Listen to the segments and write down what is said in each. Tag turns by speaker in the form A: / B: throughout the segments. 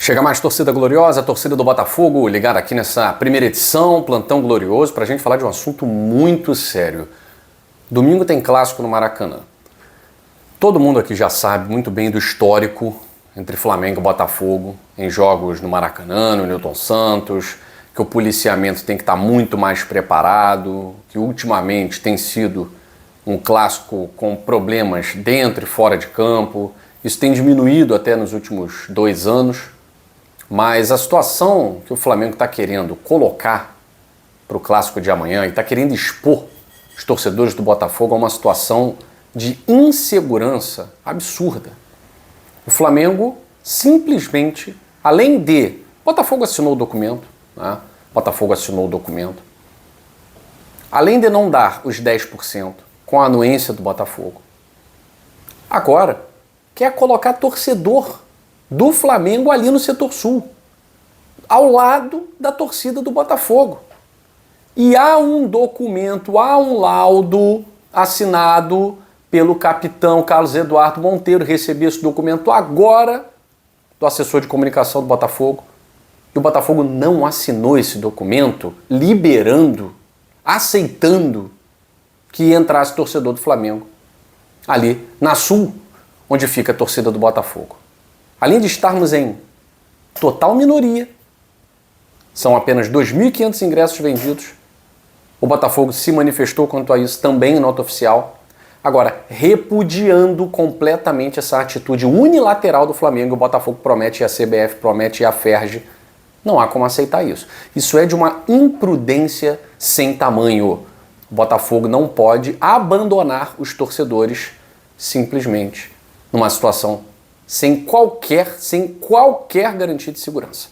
A: Chega mais torcida gloriosa, a torcida do Botafogo, ligada aqui nessa primeira edição, Plantão Glorioso, para a gente falar de um assunto muito sério. Domingo tem clássico no Maracanã. Todo mundo aqui já sabe muito bem do histórico entre Flamengo e Botafogo em jogos no Maracanã, no Newton Santos, que o policiamento tem que estar muito mais preparado, que ultimamente tem sido um clássico com problemas dentro e fora de campo. Isso tem diminuído até nos últimos 2 anos. Mas a situação que o Flamengo está querendo colocar para o clássico de amanhã e está querendo expor os torcedores do Botafogo a uma situação de insegurança absurda. O Flamengo simplesmente, além de... Botafogo assinou o documento, né? Botafogo assinou o documento. Além de não dar os 10% com a anuência do Botafogo, agora quer colocar torcedor do Flamengo ali no setor sul, ao lado da torcida do Botafogo. E há um documento, há um laudo assinado pelo capitão Carlos Eduardo Monteiro. Recebi esse documento agora do assessor de comunicação do Botafogo. E o Botafogo não assinou esse documento liberando, aceitando que entrasse torcedor do Flamengo ali na sul, onde fica a torcida do Botafogo. Além de estarmos em total minoria, são apenas 2.500 ingressos vendidos, o Botafogo se manifestou quanto a isso também em nota oficial, agora repudiando completamente essa atitude unilateral do Flamengo. O Botafogo promete, e a CBF promete, e a Ferj, não há como aceitar isso. Isso é de uma imprudência sem tamanho. O Botafogo não pode abandonar os torcedores simplesmente numa situação sem qualquer garantia de segurança.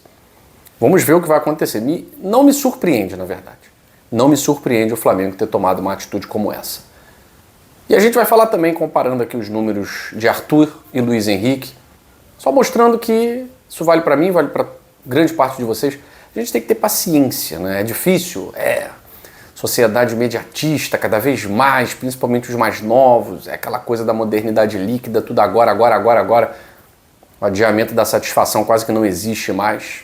A: Vamos ver o que vai acontecer. Não me surpreende, na verdade. Não me surpreende o Flamengo ter tomado uma atitude como essa. E a gente vai falar também, comparando aqui os números de Arthur e Luiz Henrique, só mostrando que isso vale para mim, vale para grande parte de vocês. A gente tem que ter paciência, né? É difícil, sociedade imediatista, cada vez mais, principalmente os mais novos, é aquela coisa da modernidade líquida, tudo agora. O adiamento da satisfação quase que não existe mais.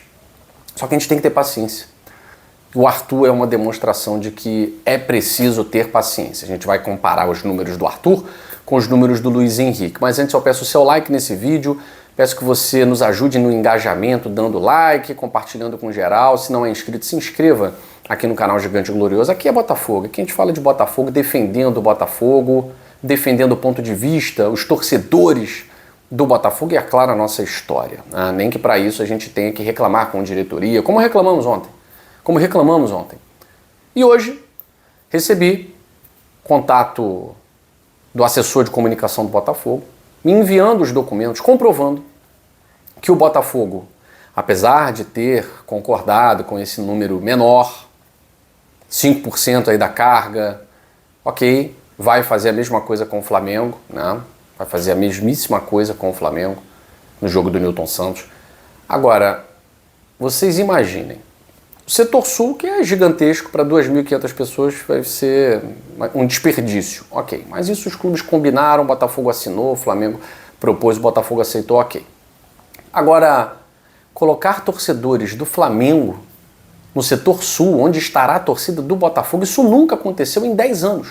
A: Só que a gente tem que ter paciência. O Arthur é uma demonstração de que é preciso ter paciência. A gente vai comparar os números do Arthur com os números do Luiz Henrique. Mas antes eu peço o seu like nesse vídeo, peço que você nos ajude no engajamento, dando like, compartilhando com geral. Se não é inscrito, se inscreva aqui no canal Gigante Glorioso. Aqui é Botafogo, aqui a gente fala de Botafogo, defendendo o Botafogo, defendendo o ponto de vista, os torcedores do Botafogo e, é claro, a nossa história. Nem que para isso a gente tenha que reclamar com a diretoria, como reclamamos ontem. E hoje recebi contato do assessor de comunicação do Botafogo, me enviando os documentos, comprovando que o Botafogo, apesar de ter concordado com esse número menor, 5% aí da carga, ok, vai fazer a mesma coisa com o Flamengo, né? Vai fazer a mesmíssima coisa com o Flamengo no jogo do Newton Santos. Agora, vocês imaginem, o setor sul, que é gigantesco, para 2.500 pessoas vai ser um desperdício, ok, mas isso os clubes combinaram, o Botafogo assinou, o Flamengo propôs, o Botafogo aceitou, ok. Agora, colocar torcedores do Flamengo no setor sul, onde estará a torcida do Botafogo, isso nunca aconteceu em 10 anos.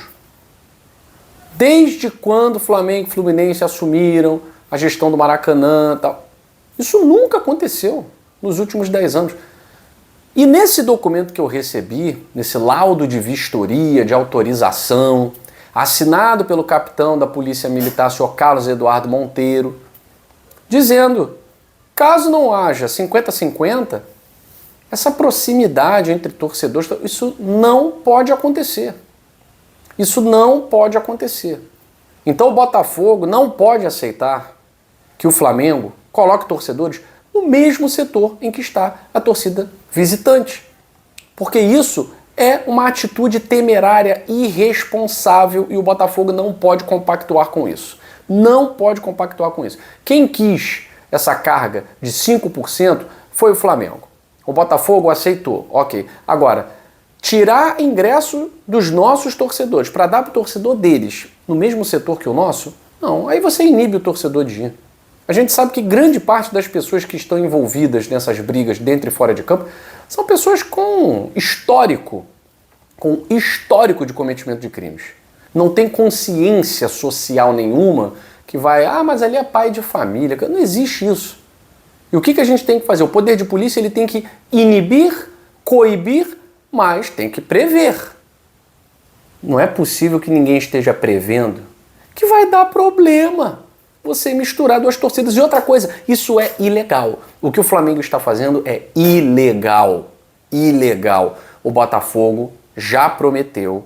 A: Desde quando Flamengo e Fluminense assumiram a gestão do Maracanã e tal. Isso nunca aconteceu nos últimos 10 anos. E nesse documento que eu recebi, nesse laudo de vistoria, de autorização, assinado pelo capitão da Polícia Militar, senhor Carlos Eduardo Monteiro, dizendo, caso não haja 50-50, essa proximidade entre torcedores, isso não pode acontecer. Isso não pode acontecer. Então o Botafogo não pode aceitar que o Flamengo coloque torcedores no mesmo setor em que está a torcida visitante. Porque isso é uma atitude temerária, irresponsável, e o Botafogo não pode compactuar com isso. Não pode compactuar com isso. Quem quis essa carga de 5% foi o Flamengo. O Botafogo aceitou, ok. Agora, tirar ingresso dos nossos torcedores para dar para o torcedor deles no mesmo setor que o nosso, não, aí você inibe o torcedor de ir. A gente sabe que grande parte das pessoas que estão envolvidas nessas brigas dentro e fora de campo são pessoas com histórico de cometimento de crimes. Não tem consciência social nenhuma que vai, mas ali é pai de família. Não existe isso. E o que a gente tem que fazer? O poder de polícia ele tem que inibir, coibir, mas tem que prever. Não é possível que ninguém esteja prevendo que vai dar problema você misturar duas torcidas. E outra coisa, isso é ilegal. O que o Flamengo está fazendo é ilegal. Ilegal. O Botafogo já prometeu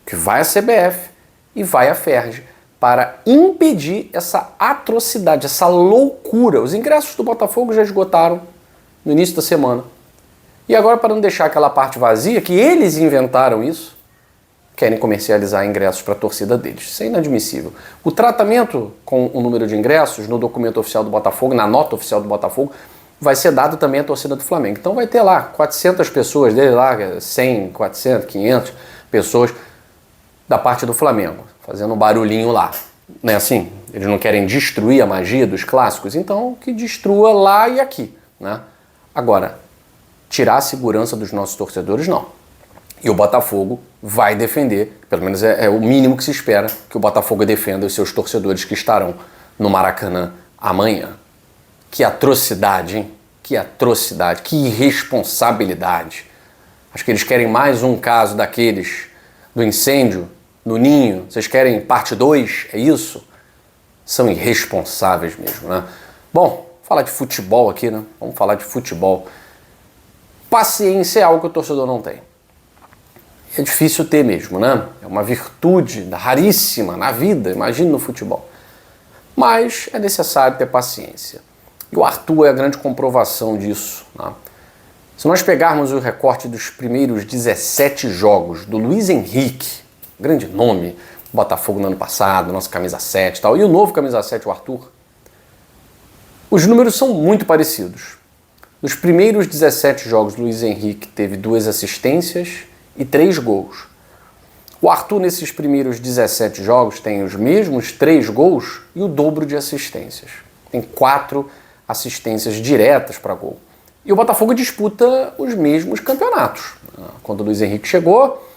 A: que vai à CBF e vai à Ferj para impedir essa atrocidade, essa loucura. Os ingressos do Botafogo já esgotaram no início da semana. E agora, para não deixar aquela parte vazia, que eles inventaram isso, querem comercializar ingressos para a torcida deles. Isso é inadmissível. O tratamento com o número de ingressos no documento oficial do Botafogo, na nota oficial do Botafogo, vai ser dado também à torcida do Flamengo. Então vai ter lá 400 pessoas dele lá, 100, 400, 500 pessoas da parte do Flamengo, fazendo um barulhinho lá. Não é assim? Eles não querem destruir a magia dos clássicos, então que destrua lá e aqui, né? Agora, tirar a segurança dos nossos torcedores, não. E o Botafogo vai defender, pelo menos é o mínimo que se espera, que o Botafogo defenda os seus torcedores que estarão no Maracanã amanhã. Que atrocidade, hein? Que atrocidade, que irresponsabilidade. Acho que eles querem mais um caso daqueles do incêndio no Ninho. Vocês querem parte 2? É isso? São irresponsáveis mesmo, né? Bom, falar de futebol aqui, né? Vamos falar de futebol. Paciência é algo que o torcedor não tem. É difícil ter mesmo, né? É uma virtude raríssima na vida, imagina no futebol. Mas é necessário ter paciência. E o Arthur é a grande comprovação disso, né? Se nós pegarmos o recorte dos primeiros 17 jogos do Luiz Henrique, grande nome, Botafogo no ano passado, nosso camisa 7 e tal, e o novo camisa 7, o Arthur, os números são muito parecidos. Nos primeiros 17 jogos, Luiz Henrique teve 2 assistências e 3 gols. O Arthur, nesses primeiros 17 jogos, tem os mesmos 3 gols e o dobro de assistências. Tem 4 assistências diretas para gol. E o Botafogo disputa os mesmos campeonatos. Quando o Luiz Henrique chegou,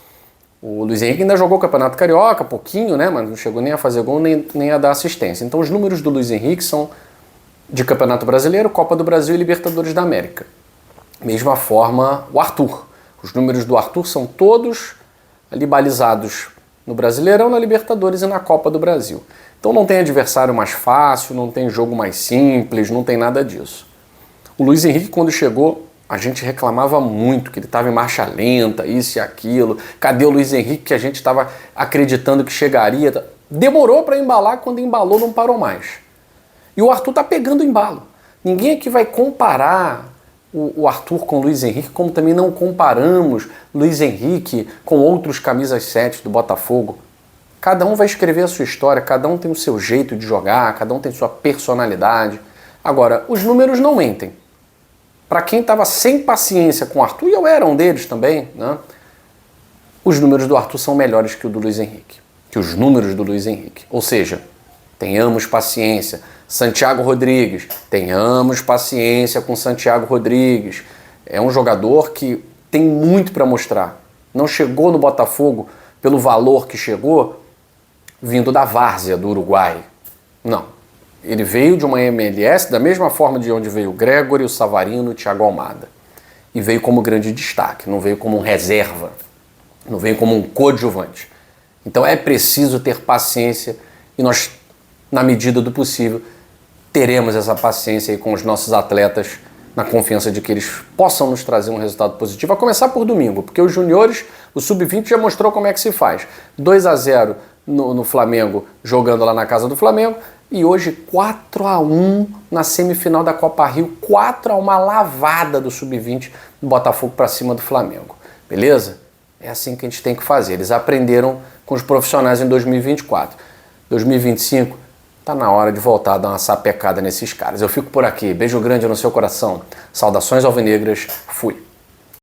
A: o Luiz Henrique ainda jogou o Campeonato Carioca, pouquinho, né? Mas não chegou nem a fazer gol, nem a dar assistência. Então os números do Luiz Henrique são de Campeonato Brasileiro, Copa do Brasil e Libertadores da América. Mesma forma, o Arthur. Os números do Arthur são todos ali balizados no Brasileirão, na Libertadores e na Copa do Brasil. Então não tem adversário mais fácil, não tem jogo mais simples, não tem nada disso. O Luiz Henrique, quando chegou, a gente reclamava muito que ele estava em marcha lenta, isso e aquilo. Cadê o Luiz Henrique que a gente estava acreditando que chegaria? Demorou para embalar, quando embalou não parou mais. E o Arthur está pegando o embalo. Ninguém aqui vai comparar o Arthur com o Luiz Henrique, como também não comparamos Luiz Henrique com outros camisas 7 do Botafogo. Cada um vai escrever a sua história, cada um tem o seu jeito de jogar, cada um tem sua personalidade. Agora, os números não mentem. Para quem estava sem paciência com o Arthur, e eu era um deles também, né? Os números do Arthur são melhores que o do Luiz Henrique, que os números do Luiz Henrique. Ou seja, tenhamos paciência. Santiago Rodrigues, tenhamos paciência com Santiago Rodrigues. É um jogador que tem muito para mostrar. Não chegou no Botafogo pelo valor que chegou vindo da várzea do Uruguai. Não. Ele veio de uma MLS da mesma forma de onde veio o Gregory, o Savarino, o Thiago Almada. E veio como grande destaque, não veio como um reserva, não veio como um coadjuvante. Então é preciso ter paciência e nós, na medida do possível, teremos essa paciência aí com os nossos atletas, na confiança de que eles possam nos trazer um resultado positivo, a começar por domingo, porque os juniores, o Sub-20 já mostrou como é que se faz. 2-0 no Flamengo, jogando lá na casa do Flamengo, e hoje 4-1 na semifinal da Copa Rio, 4-1 lavada do Sub-20 do Botafogo para cima do Flamengo. Beleza? É assim que a gente tem que fazer. Eles aprenderam com os profissionais em 2024. 2025, tá na hora de voltar a dar uma sapecada nesses caras. Eu fico por aqui. Beijo grande no seu coração. Saudações alvinegras. Fui.